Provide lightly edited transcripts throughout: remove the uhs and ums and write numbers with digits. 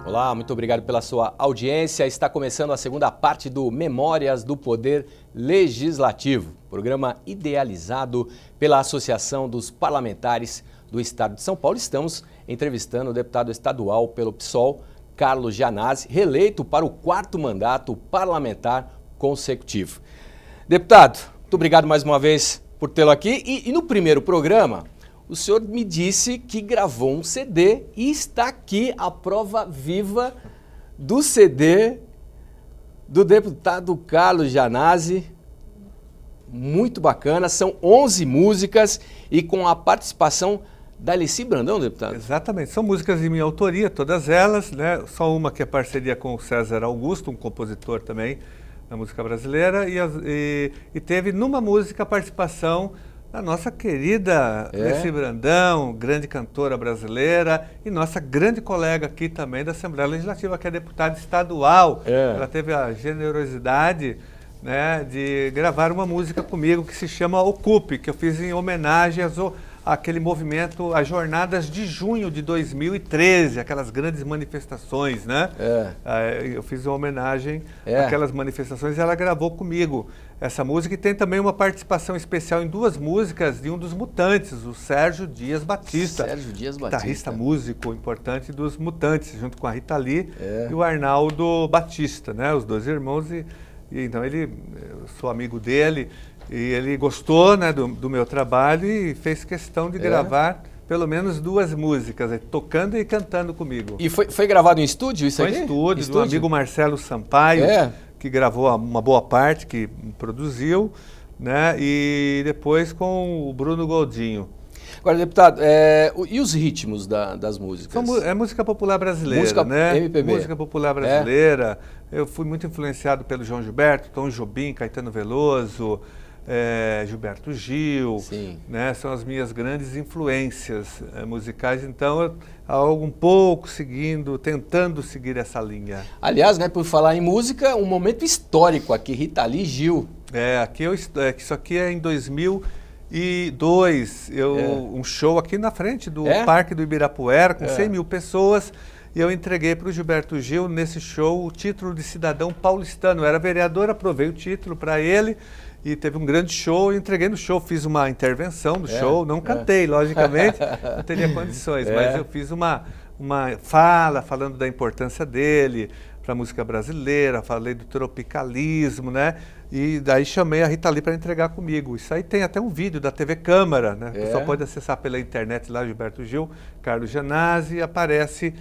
Olá, muito obrigado pela sua audiência. Está começando a segunda parte do Memórias do Poder Legislativo, programa idealizado pela Associação dos Parlamentares do Estado de São Paulo. Estamos entrevistando o deputado estadual pelo PSOL, Carlos Gianazzi, reeleito para o 4º mandato parlamentar consecutivo. Deputado, muito obrigado mais uma vez por tê-lo aqui. E no primeiro programa, o senhor me disse que gravou um CD e está aqui a prova viva do CD do deputado Carlos Gianazzi. Muito bacana, são 11 músicas e com a participação da Alicy Brandão, deputado? Exatamente, são músicas de minha autoria, todas elas, né? Só uma que é parceria com o César Augusto, um compositor também da música brasileira, e teve numa música a participação da nossa querida Alicy Brandão, grande cantora brasileira, e nossa grande colega aqui também da Assembleia Legislativa, que é deputada estadual. Ela teve a generosidade, né, de gravar uma música comigo que se chama Ocupe, que eu fiz em homenagem àquele movimento, às jornadas de junho de 2013, aquelas grandes manifestações, né? Eu fiz uma homenagem àquelas manifestações e ela gravou comigo essa música, e tem também uma participação especial em duas músicas de um dos Mutantes, o Sérgio Dias Batista. Sérgio Dias Batista. Guitarrista, músico importante dos Mutantes, junto com a Rita Lee e o Arnaldo Batista, né? Os dois irmãos, e então eu sou amigo dele, e ele gostou, né, do meu trabalho e fez questão de gravar pelo menos duas músicas, tocando e cantando comigo. E foi gravado em estúdio isso aqui? Foi em estúdio, do amigo Marcelo Sampaio, que gravou uma boa parte, que produziu, né, e depois com o Bruno Goldinho. Agora, deputado, e os ritmos das músicas? É música popular brasileira, música, né? MPB. Música popular brasileira. Eu fui muito influenciado pelo João Gilberto, Tom Jobim, Caetano Veloso, Gilberto Gil, né? São as minhas grandes influências musicais, então algo um pouco tentando seguir essa linha. Aliás, né, por falar em música, um momento histórico aqui, Rita Lee e Gil. Isso aqui é em 2002, um show aqui na frente do Parque do Ibirapuera, com 100 mil pessoas, e eu entreguei para o Gilberto Gil, nesse show, o título de cidadão paulistano. Eu era vereador, aprovei o título para ele, e teve um grande show, entreguei no show, fiz uma intervenção do show, não cantei, logicamente, não teria condições, mas eu fiz uma fala falando da importância dele para a música brasileira, falei do tropicalismo, né? E daí chamei a Rita Lee para entregar comigo. Isso aí tem até um vídeo da TV Câmara, né? O pessoal pode acessar pela internet lá, Gilberto Gil, Carlos Gianazzi, e aparece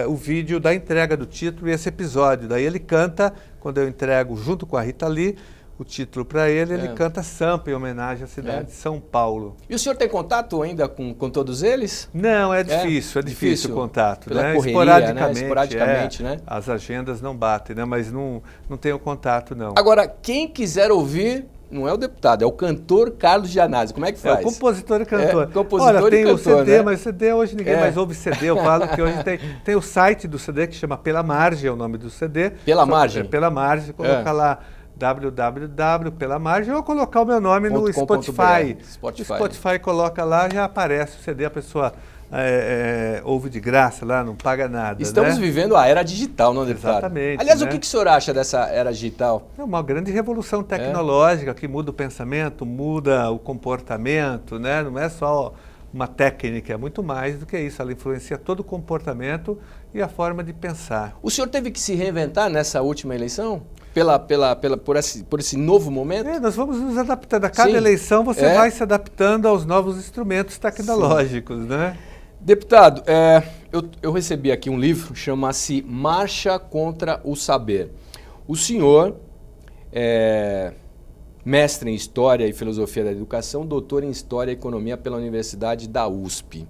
o vídeo da entrega do título e esse episódio. Daí ele canta, quando eu entrego junto com a Rita Lee, o título para ele canta Sampa, em homenagem à cidade de São Paulo. E o senhor tem contato ainda com todos eles? Não, é difícil o contato. Pela né? correria, esporadicamente, né? As agendas não batem, né? Mas não tenho contato, não. Agora, quem quiser ouvir, não é o deputado, é o cantor Carlos Gianazzi. Como é que faz? É o compositor e cantor. Compositor tem e cantor, o CD, né? mas o CD hoje ninguém mais ouve CD. Eu falo que hoje tem o site do CD que chama Pela Margem, é o nome do CD. Pela Margem? Pela Margem, colocar lá www.pela Margem, ou colocar o meu nome no Spotify. No Spotify coloca lá, já aparece o CD, a pessoa ouve de graça lá, não paga nada. Estamos vivendo a era digital, não é, deputado? Exatamente. Aliás, o que o senhor acha dessa era digital? É uma grande revolução tecnológica que muda o pensamento, muda o comportamento, né? Não é só uma técnica, é muito mais do que isso. Ela influencia todo o comportamento e a forma de pensar. O senhor teve que se reinventar nessa última eleição? Por esse novo momento? Nós vamos nos adaptando. A cada eleição você vai se adaptando aos novos instrumentos tecnológicos, né? Deputado, eu recebi aqui um livro, chama-se Marcha contra o Saber. O senhor é mestre em História e Filosofia da Educação, doutor em História e Economia pela Universidade da USP.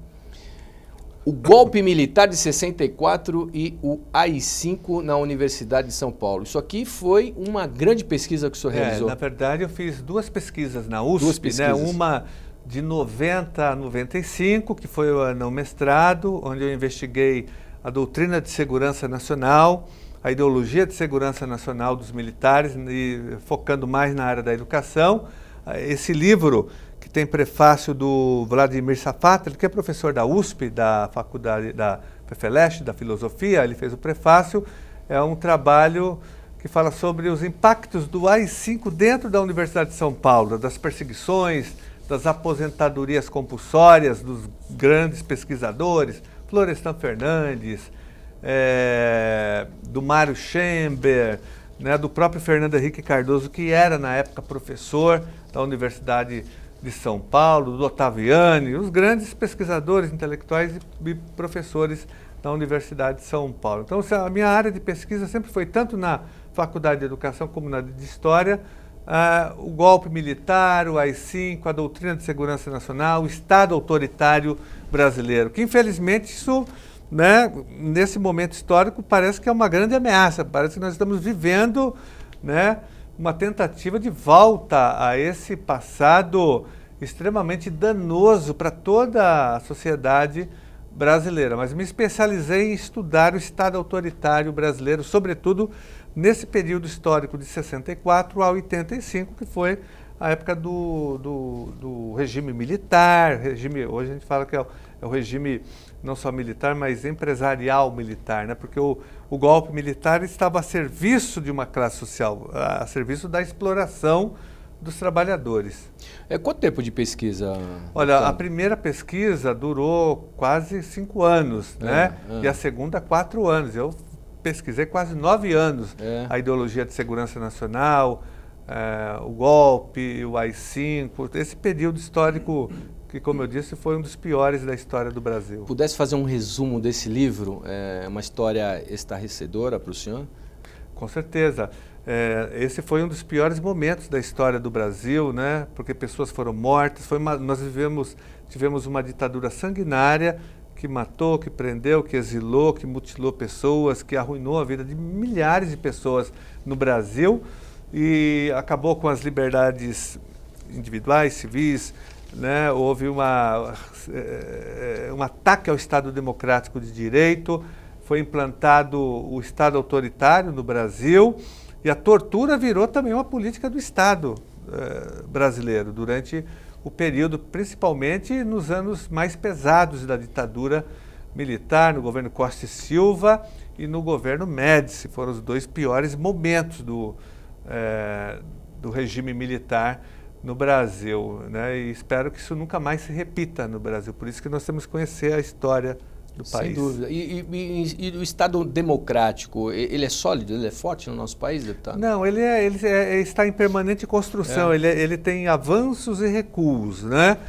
O golpe militar de 64 e o AI-5 na Universidade de São Paulo. Isso aqui foi uma grande pesquisa que o senhor realizou. Na verdade, eu fiz duas pesquisas na USP, né? Uma de 90 a 95, que foi o ano mestrado, onde eu investiguei a doutrina de segurança nacional, a ideologia de segurança nacional dos militares, e focando mais na área da educação. Esse livro, tem prefácio do Vladimir Safatli, que é professor da USP, da Faculdade da FEFELESH, da filosofia, ele fez o prefácio. É um trabalho que fala sobre os impactos do AI-5 dentro da Universidade de São Paulo, das perseguições, das aposentadorias compulsórias dos grandes pesquisadores, Florestan Fernandes, do Mário Schember, né, do próprio Fernando Henrique Cardoso, que era na época professor da Universidade de São Paulo, do Ottaviani, os grandes pesquisadores intelectuais e professores da Universidade de São Paulo. Então, a minha área de pesquisa sempre foi tanto na Faculdade de Educação como na de História, o golpe militar, o AI-5, a doutrina de segurança nacional, o Estado autoritário brasileiro, que infelizmente isso, né, nesse momento histórico, parece que é uma grande ameaça, parece que nós estamos vivendo, né, uma tentativa de volta a esse passado extremamente danoso para toda a sociedade brasileira. Mas me especializei em estudar o Estado autoritário brasileiro, sobretudo nesse período histórico de 64 a 85, que foi a época do regime militar, hoje a gente fala que é o regime não só militar, mas empresarial militar, né? Porque o golpe militar estava a serviço de uma classe social, a serviço da exploração dos trabalhadores. Quanto tempo de pesquisa? Olha, a primeira pesquisa durou quase 5 anos, né? E a segunda 4 anos. Eu pesquisei quase 9 anos a ideologia de segurança nacional, o golpe, o AI-5, esse período histórico que, como eu disse, foi um dos piores da história do Brasil. Pudesse fazer um resumo desse livro, uma história estarrecedora para o senhor? Com certeza. Esse foi um dos piores momentos da história do Brasil, né? Porque pessoas foram mortas, nós tivemos uma ditadura sanguinária que matou, que prendeu, que exilou, que mutilou pessoas, que arruinou a vida de milhares de pessoas no Brasil e acabou com as liberdades individuais, civis, né? Houve um ataque ao Estado democrático de direito, foi implantado o Estado autoritário no Brasil e a tortura virou também uma política do Estado brasileiro durante o período, principalmente nos anos mais pesados da ditadura militar, no governo Costa e Silva e no governo Médici. Foram os 2 piores momentos do regime militar no Brasil, né? E espero que isso nunca mais se repita no Brasil. Por isso que nós temos que conhecer a história do país. Sem dúvida. E o Estado democrático, ele é sólido, ele é forte no nosso país, deputado? Não, ele está em permanente construção, ele tem avanços e recuos, né?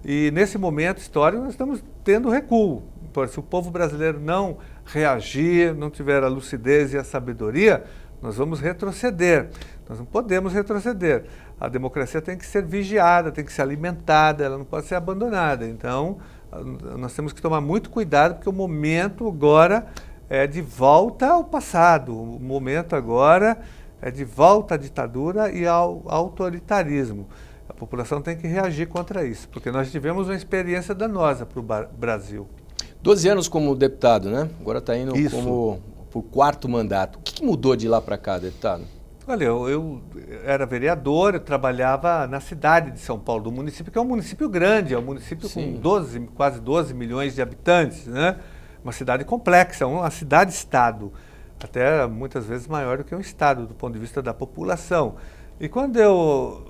E nesse momento histórico nós estamos tendo recuo. Se o povo brasileiro não reagir, não tiver a lucidez e a sabedoria, nós vamos retroceder. Nós não podemos retroceder. A democracia tem que ser vigiada, tem que ser alimentada, ela não pode ser abandonada. Então, nós temos que tomar muito cuidado, porque o momento agora é de volta ao passado. O momento agora é de volta à ditadura e ao autoritarismo. A população tem que reagir contra isso, porque nós tivemos uma experiência danosa para o Brasil. 12 anos como deputado, né? Agora está indo como por 4º mandato. O que mudou de lá para cá, deputado? Olha, eu era vereador, eu trabalhava na cidade de São Paulo, do município, que é um município grande, é um município com quase 12 milhões de habitantes, né? Uma cidade complexa, uma cidade-estado, até muitas vezes maior do que um estado, do ponto de vista da população. E quando eu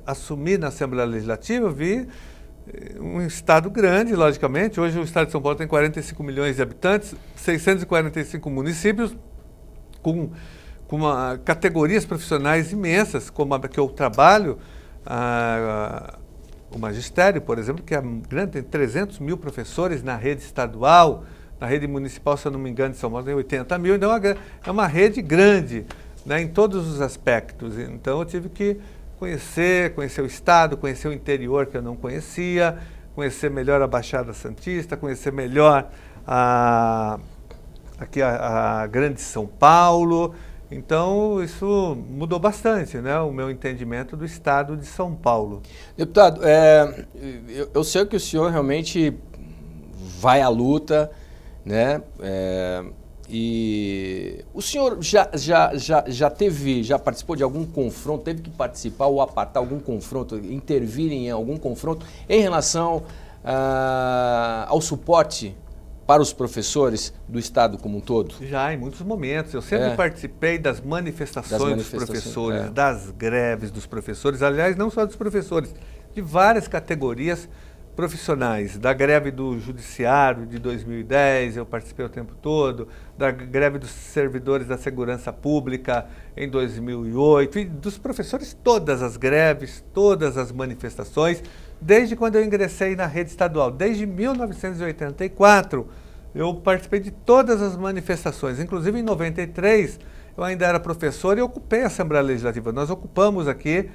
assumi na Assembleia Legislativa, eu vi um estado grande, logicamente. Hoje o estado de São Paulo tem 45 milhões de habitantes, 645 municípios, com categorias profissionais imensas, como a que eu trabalho, o magistério, por exemplo, que é grande, tem 300 mil professores na rede estadual, na rede municipal, se eu não me engano, de São Paulo tem 80 mil, então é uma rede grande, né, em todos os aspectos. Então eu tive que conhecer o estado, conhecer o interior que eu não conhecia, conhecer melhor a Baixada Santista, conhecer melhor aqui a Grande São Paulo. Então, isso mudou bastante, né, o meu entendimento do estado de São Paulo. Deputado, eu sei que o senhor realmente vai à luta, né? E o senhor já participou de algum confronto, teve que participar ou apartar algum confronto, intervir em algum confronto em relação ao suporte para os professores do Estado como um todo? Já, em muitos momentos. Eu sempre participei das manifestações dos professores, das greves dos professores, aliás, não só dos professores, de várias categorias profissionais, da greve do Judiciário de 2010, eu participei o tempo todo, da greve dos servidores da segurança pública em 2008, e dos professores todas as greves, todas as manifestações, desde quando eu ingressei na rede estadual, desde 1984, eu participei de todas as manifestações, inclusive em 93, eu ainda era professor e ocupei a Assembleia Legislativa. Nós ocupamos aqui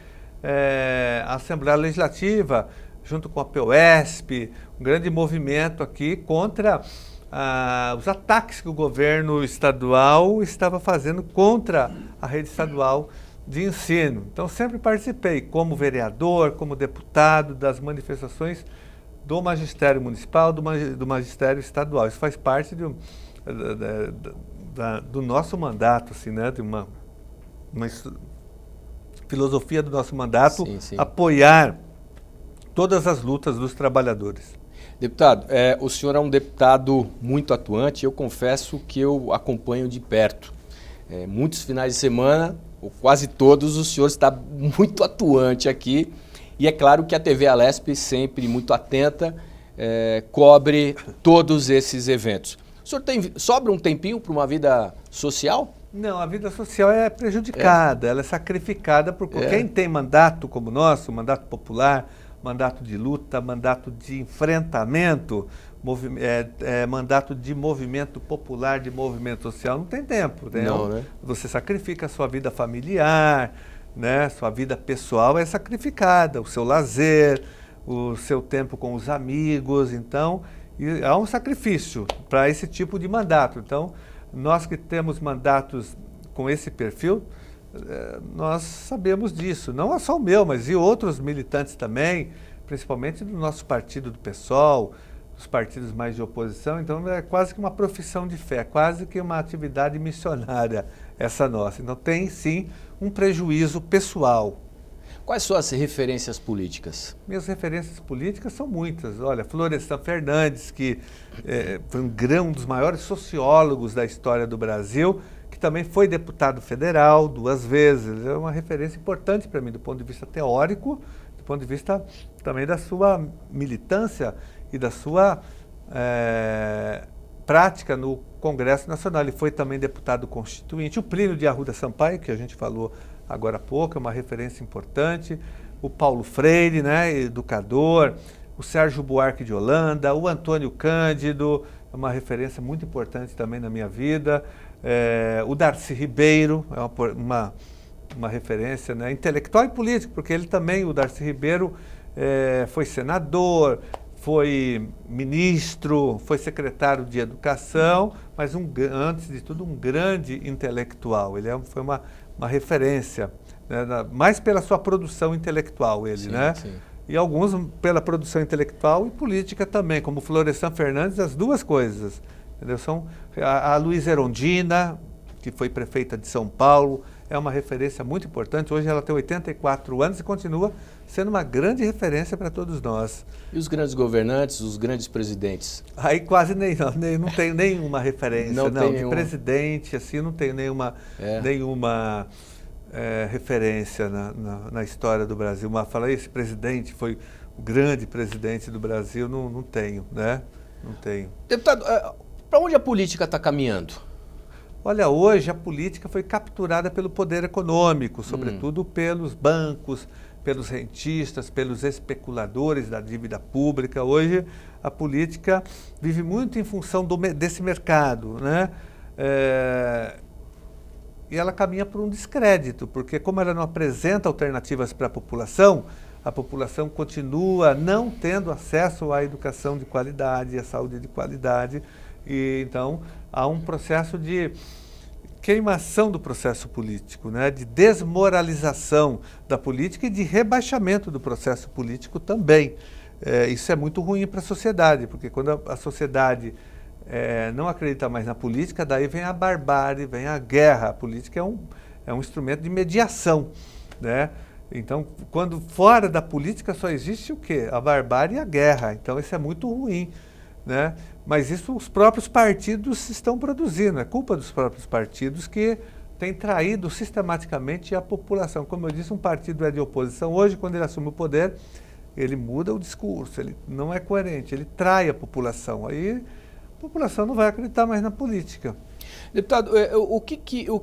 a Assembleia Legislativa, junto com a POSP, um grande movimento aqui contra os ataques que o governo estadual estava fazendo contra a rede estadual de ensino. Então, sempre participei como vereador, como deputado das manifestações do magistério municipal, do magistério estadual. Isso faz parte do nosso mandato, assim, né? De uma filosofia do nosso mandato, sim. Apoiar todas as lutas dos trabalhadores. Deputado, o senhor é um deputado muito atuante, eu confesso que eu acompanho de perto. Muitos finais de semana, ou quase todos, o senhor está muito atuante aqui. E é claro que a TV Alesp, sempre muito atenta, cobre todos esses eventos. O senhor sobra um tempinho para uma vida social? Não, a vida social é prejudicada, ela é sacrificada por quem tem mandato como o nosso, mandato popular, mandato de luta, mandato de enfrentamento, mandato de movimento popular, de movimento social, não tem tempo. Não, né? Você sacrifica a sua vida familiar, né? Sua vida pessoal é sacrificada, o seu lazer, o seu tempo com os amigos, então há um sacrifício para esse tipo de mandato. Então, nós que temos mandatos com esse perfil, nós sabemos disso, não é só o meu, mas e outros militantes também, principalmente do nosso partido, do PSOL, dos partidos mais de oposição. Então é quase que uma profissão de fé, quase que uma atividade missionária essa nossa. Então tem sim um prejuízo pessoal. Quais são as referências políticas? Minhas referências políticas são muitas. Olha, Florestan Fernandes, que foi um dos maiores sociólogos da história do Brasil, que também foi deputado federal 2 vezes. É uma referência importante para mim, do ponto de vista teórico, do ponto de vista também da sua militância e da sua prática no Congresso Nacional. Ele foi também deputado constituinte. O Plínio de Arruda Sampaio, que a gente falou agora há pouco, é uma referência importante. O Paulo Freire, né, educador. O Sérgio Buarque de Holanda. O Antônio Cândido, é uma referência muito importante também na minha vida. O Darcy Ribeiro, é uma referência, né, intelectual e política, porque ele também, o Darcy Ribeiro, foi senador, foi ministro, foi secretário de Educação, mas antes de tudo um grande intelectual. Ele foi uma referência, né, mais pela sua produção intelectual, ele, sim, né? Sim. E alguns pela produção intelectual e política também, como Florestan Fernandes, as duas coisas. Entendeu? São a Luísa Erondina, que foi prefeita de São Paulo, é uma referência muito importante. Hoje ela tem 84 anos e continua sendo uma grande referência para todos nós. E os grandes governantes, os grandes presidentes? Aí quase não tenho nenhuma referência. Não, de presidente, assim, não tenho nenhuma referência na história do Brasil. Mas falar, esse presidente foi o grande presidente do Brasil, não tenho, né? Não tenho. Deputado, para onde a política está caminhando? Olha, hoje a política foi capturada pelo poder econômico, sobretudo pelos bancos, pelos rentistas, pelos especuladores da dívida pública. Hoje a política vive muito em função desse mercado, né? E ela caminha por um descrédito, porque como ela não apresenta alternativas para a população continua não tendo acesso à educação de qualidade, à saúde de qualidade. E então há um processo de queimação do processo político, né? De desmoralização da política e de rebaixamento do processo político também. Isso é muito ruim para a sociedade, porque quando a sociedade não acredita mais na política, daí vem a barbárie, vem a guerra. A política é um instrumento de mediação, né? Então, quando fora da política só existe o quê? A barbárie e a guerra. Então, isso é muito ruim. né? Mas isso os próprios partidos estão produzindo, é culpa dos próprios partidos que têm traído sistematicamente a população. Como eu disse, um partido é de oposição, hoje quando ele assume o poder, ele muda o discurso, ele não é coerente, ele trai a população, aí a população não vai acreditar mais na política. Deputado,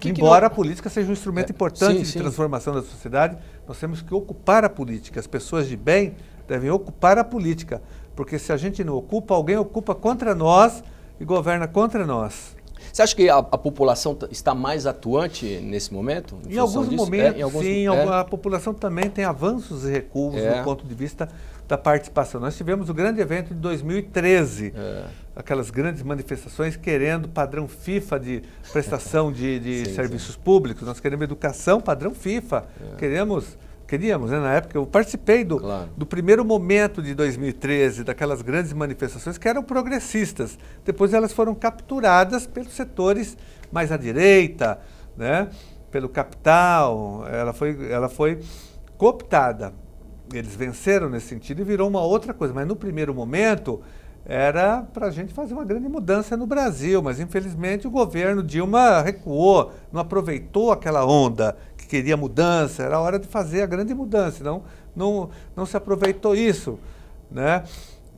Embora a política seja um instrumento importante de sim. transformação da sociedade, nós temos que ocupar a política, as pessoas de bem devem ocupar a política, porque se a gente não ocupa, alguém ocupa contra nós e governa contra nós. Você acha que a população está mais atuante nesse momento? Em alguns momentos, sim. A população também tem avanços e recuos do ponto de vista da participação. Nós tivemos o grande evento de 2013, aquelas grandes manifestações querendo padrão FIFA de prestação de serviços públicos. Nós queremos educação padrão FIFA. Queríamos, né? Na época eu participei do primeiro momento de 2013, daquelas grandes manifestações que eram progressistas. Depois elas foram capturadas pelos setores mais à direita, né? Pelo capital, ela foi cooptada. Eles venceram nesse sentido e virou uma outra coisa. Mas no primeiro momento era para a gente fazer uma grande mudança no Brasil, mas infelizmente o governo Dilma recuou, não aproveitou aquela onda que queria mudança, era hora de fazer a grande mudança, não se aproveitou isso, né?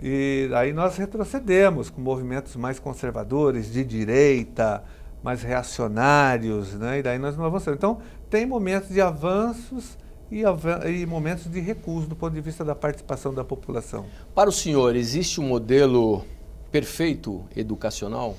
E aí nós retrocedemos com movimentos mais conservadores, de direita, mais reacionários, né? E daí nós não avançamos. Então tem momentos de avanços e momentos de recuo do ponto de vista da participação da população. Para o senhor, existe um modelo perfeito educacional?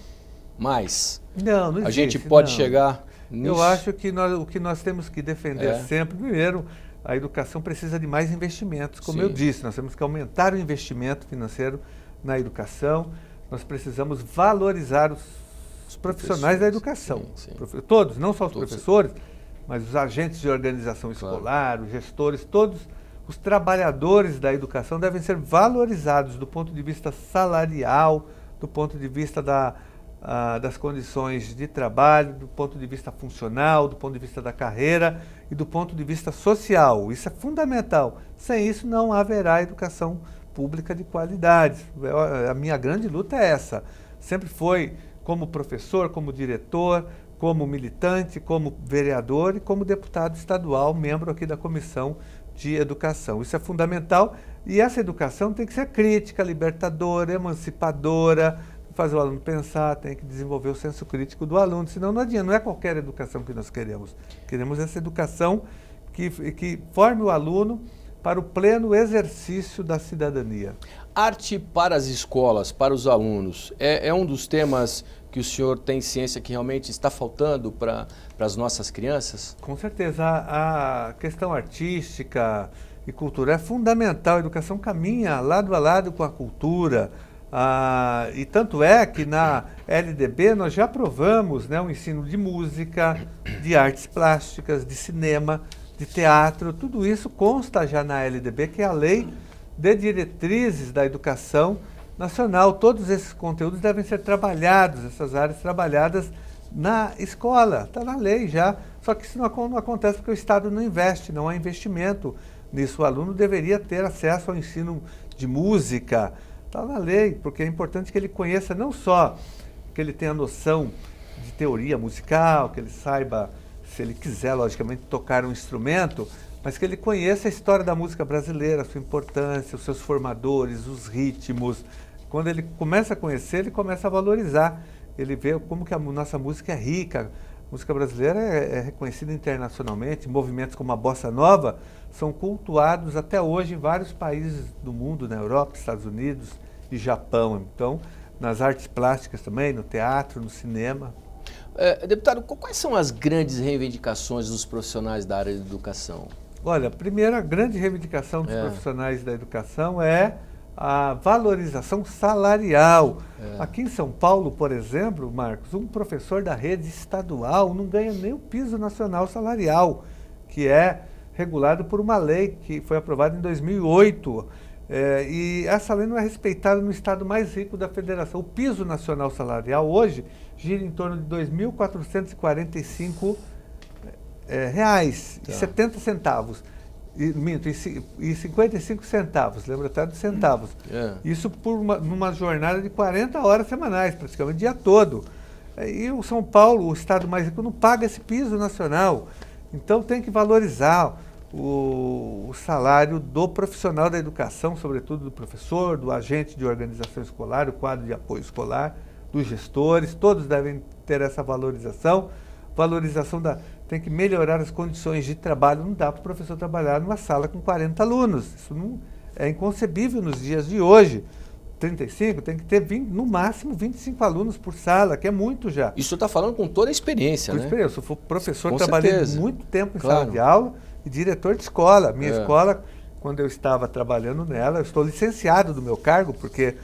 Mas não existe, a gente pode chegar nisso? Eu acho que o que nós temos que defender sempre, primeiro, a educação precisa de mais investimentos. Como eu disse, nós temos que aumentar o investimento financeiro na educação, nós precisamos valorizar os profissionais da educação. Todos, não só os professores, mas os agentes de organização escolar, os gestores, todos os trabalhadores da educação devem ser valorizados do ponto de vista salarial, do ponto de vista das condições de trabalho, do ponto de vista funcional, do ponto de vista da carreira e do ponto de vista social. Isso é fundamental. Sem isso não haverá educação pública de qualidade. A minha grande luta é essa. Sempre foi como professor, como diretor, como militante, como vereador e como deputado estadual, membro aqui da Comissão de Educação. Isso é fundamental e essa educação tem que ser crítica, libertadora, emancipadora, fazer o aluno pensar, tem que desenvolver o senso crítico do aluno, senão não adianta, não é qualquer educação que nós queremos. Queremos essa educação que forme o aluno para o pleno exercício da cidadania. Arte para as escolas, para os alunos, é um dos temas que o senhor tem ciência que realmente está faltando para as nossas crianças? Com certeza. A questão artística e cultural é fundamental. A educação caminha lado a lado com a cultura. E tanto é que na LDB nós já aprovamos, né, o ensino de música, de artes plásticas, de cinema, de teatro. Tudo isso consta já na LDB, que é a Lei de Diretrizes da Educação Nacional. Todos esses conteúdos devem ser trabalhados, essas áreas trabalhadas na escola. Está na lei já. Só que isso não acontece porque o Estado não investe, não há investimento nisso. O aluno deveria ter acesso ao ensino de música. Está na lei, porque é importante que ele conheça não só que ele tenha noção de teoria musical, que ele saiba, se ele quiser, logicamente, tocar um instrumento, mas que ele conheça a história da música brasileira, a sua importância, os seus formadores, os ritmos. Quando ele começa a conhecer, ele começa a valorizar. Ele vê como que a nossa música é rica. A música brasileira é reconhecida internacionalmente. Movimentos como a Bossa Nova são cultuados até hoje em vários países do mundo, na Europa, Estados Unidos e Japão. Então, nas artes plásticas também, no teatro, no cinema. Deputado, quais são as grandes reivindicações dos profissionais da área de educação? Olha, a primeira grande reivindicação dos profissionais da educação é a valorização salarial. Aqui em São Paulo, por exemplo, Marcos, um professor da rede estadual não ganha nem o piso nacional salarial, que é regulado por uma lei que foi aprovada em 2008. E essa lei não é respeitada no estado mais rico da federação. O piso nacional salarial hoje gira em torno de R$ 2.445 e 70 centavos. e 55 centavos, lembra até dos centavos. Isso numa jornada de 40 horas semanais, praticamente o dia todo. E o São Paulo, o estado mais rico, não paga esse piso nacional. Então tem que valorizar o salário do profissional da educação, sobretudo do professor, do agente de organização escolar, o quadro de apoio escolar, dos gestores, todos devem ter essa valorização. Tem que melhorar as condições de trabalho. Não dá para o professor trabalhar numa sala com 40 alunos. Isso não é inconcebível nos dias de hoje. 35, tem que ter no máximo 25 alunos por sala, que é muito já. Isso está falando com toda a experiência, né? Eu sou professor, trabalhei muito tempo em sala de aula e diretor de escola. Minha escola, quando eu estava trabalhando nela, eu estou licenciado do meu cargo, porque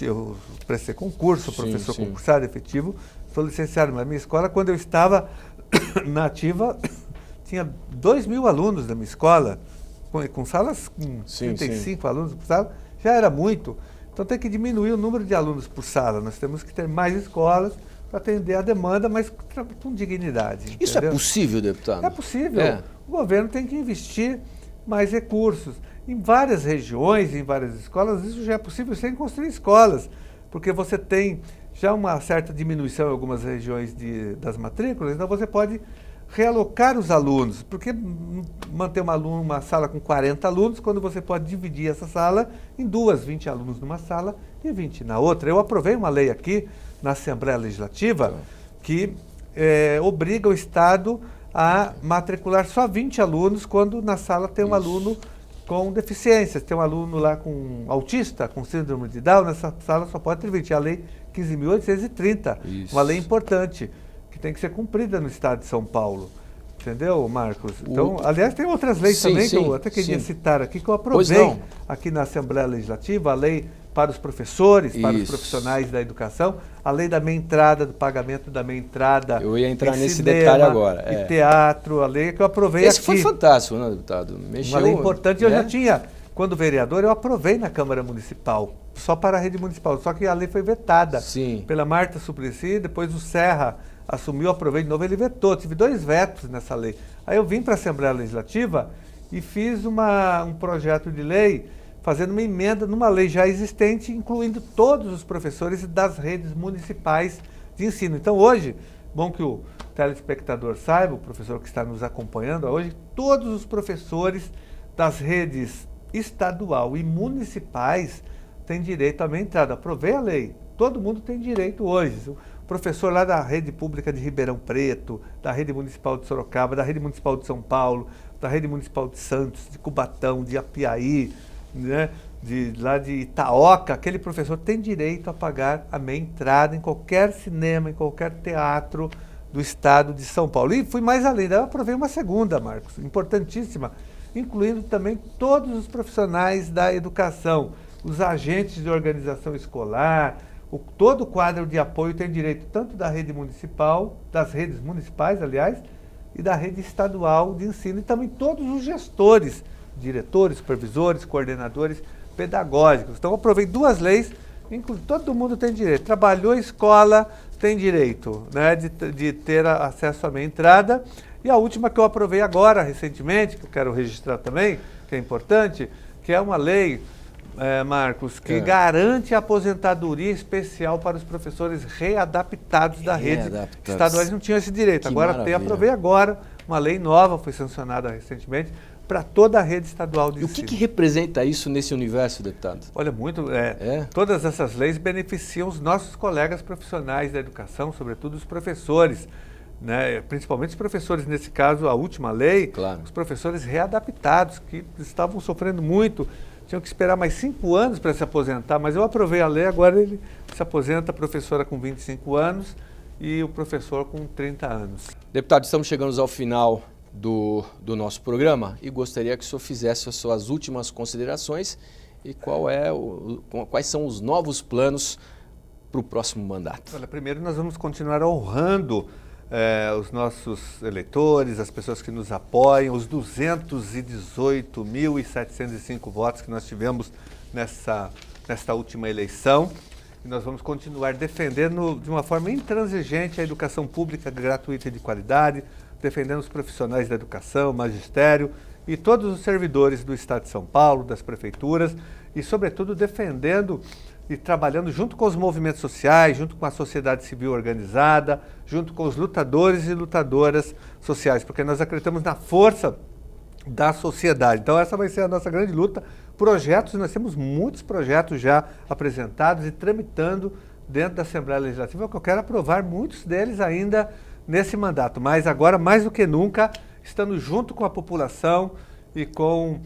eu prestei concurso, professor concursado efetivo, sou licenciado, mas minha escola, quando eu estava na ativa, tinha 2.000 alunos da minha escola, com salas com 35 alunos por sala, já era muito. Então tem que diminuir o número de alunos por sala, nós temos que ter mais escolas para atender a demanda, mas com dignidade. Isso entendeu? É possível, deputado? É possível. O governo tem que investir mais recursos. Em várias regiões, em várias escolas, isso já é possível sem construir escolas, porque você tem já uma certa diminuição em algumas regiões das matrículas, então você pode realocar os alunos, porque manter uma sala com 40 alunos, quando você pode dividir essa sala em 20 alunos numa sala e 20 na outra. Eu aprovei uma lei aqui na Assembleia Legislativa que obriga o Estado a matricular só 20 alunos quando na sala tem um aluno com deficiências. Tem um aluno lá com autista, com síndrome de Down, nessa sala só pode ter 20. A lei 15.830, uma lei importante, que tem que ser cumprida no estado de São Paulo. Entendeu, Marcos? Então, aliás, tem outras leis também que eu até queria citar aqui, que eu aprovei aqui na Assembleia Legislativa, a lei para os professores, para os profissionais da educação, a lei da meia entrada, do pagamento da meia entrada. Eu ia entrar nesse detalhe agora. E teatro, a lei que eu aprovei aqui. Esse foi fantástico, né, deputado? Uma lei importante. Eu já tinha, quando vereador, eu aprovei na Câmara Municipal, só para a rede municipal, só que a lei foi vetada pela Marta Suplicy, depois o Serra assumiu, aprovei de novo, ele vetou. Tive 2 vetos nessa lei. Aí eu vim para a Assembleia Legislativa e fiz um projeto de lei fazendo uma emenda numa lei já existente, incluindo todos os professores das redes municipais de ensino. Então hoje, bom que o telespectador saiba, o professor que está nos acompanhando, hoje todos os professores das redes estadual e municipais têm direito à meia entrada. Aprovei a lei, todo mundo tem direito hoje. O professor lá da rede pública de Ribeirão Preto, da rede municipal de Sorocaba, da rede municipal de São Paulo, da rede municipal de Santos, de Cubatão, de Apiaí, né, lá de Itaoca, aquele professor tem direito a pagar a meia entrada em qualquer cinema, em qualquer teatro do estado de São Paulo. E fui mais além, eu aprovei uma segunda, Marcos, importantíssima, incluindo também todos os profissionais da educação, os agentes de organização escolar, todo o quadro de apoio tem direito tanto da rede municipal, das redes municipais, aliás, e da rede estadual de ensino, e também todos os gestores, diretores, supervisores, coordenadores pedagógicos. Então, eu aprovei 2 leis, todo mundo tem direito. Trabalhou em escola, tem direito, né, de ter acesso à meia entrada. E a última que eu aprovei agora, recentemente, que eu quero registrar também, que é importante, que é uma lei, Marcos, que garante a aposentadoria especial para os professores readaptados da rede estaduais. Não tinham esse direito. Agora aprovei agora uma lei nova, foi sancionada recentemente, para toda a rede estadual de ensino. E o que representa isso nesse universo, deputado? Olha, todas essas leis beneficiam os nossos colegas profissionais da educação, sobretudo os professores, né? Principalmente os professores, nesse caso, a última lei, os professores readaptados, que estavam sofrendo muito, tinham que esperar mais 5 anos para se aposentar, mas eu aprovei a lei, agora ele se aposenta, a professora com 25 anos e o professor com 30 anos. Deputado, estamos chegando ao final do nosso programa e gostaria que o senhor fizesse as suas últimas considerações e quais são os novos planos para o próximo mandato. Olha, primeiro nós vamos continuar honrando os nossos eleitores, as pessoas que nos apoiam, os 218.705 votos que nós tivemos nesta última eleição. E nós vamos continuar defendendo de uma forma intransigente a educação pública gratuita e de qualidade, defendendo os profissionais da educação, o magistério e todos os servidores do Estado de São Paulo, das prefeituras, e sobretudo defendendo e trabalhando junto com os movimentos sociais, junto com a sociedade civil organizada, junto com os lutadores e lutadoras sociais, porque nós acreditamos na força da sociedade. Então essa vai ser a nossa grande luta. Projetos, nós temos muitos projetos já apresentados e tramitando dentro da Assembleia Legislativa, que eu quero aprovar muitos deles ainda nesse mandato, mas agora mais do que nunca, estando junto com a população e com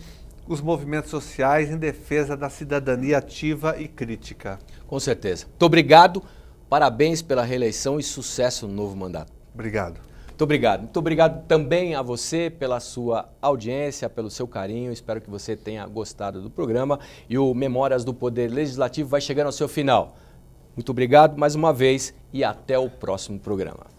os movimentos sociais em defesa da cidadania ativa e crítica. Com certeza. Muito obrigado, parabéns pela reeleição e sucesso no novo mandato. Obrigado. Muito obrigado. Muito obrigado também a você pela sua audiência, pelo seu carinho. Espero que você tenha gostado do programa. E o Memórias do Poder Legislativo vai chegando ao seu final. Muito obrigado mais uma vez e até o próximo programa.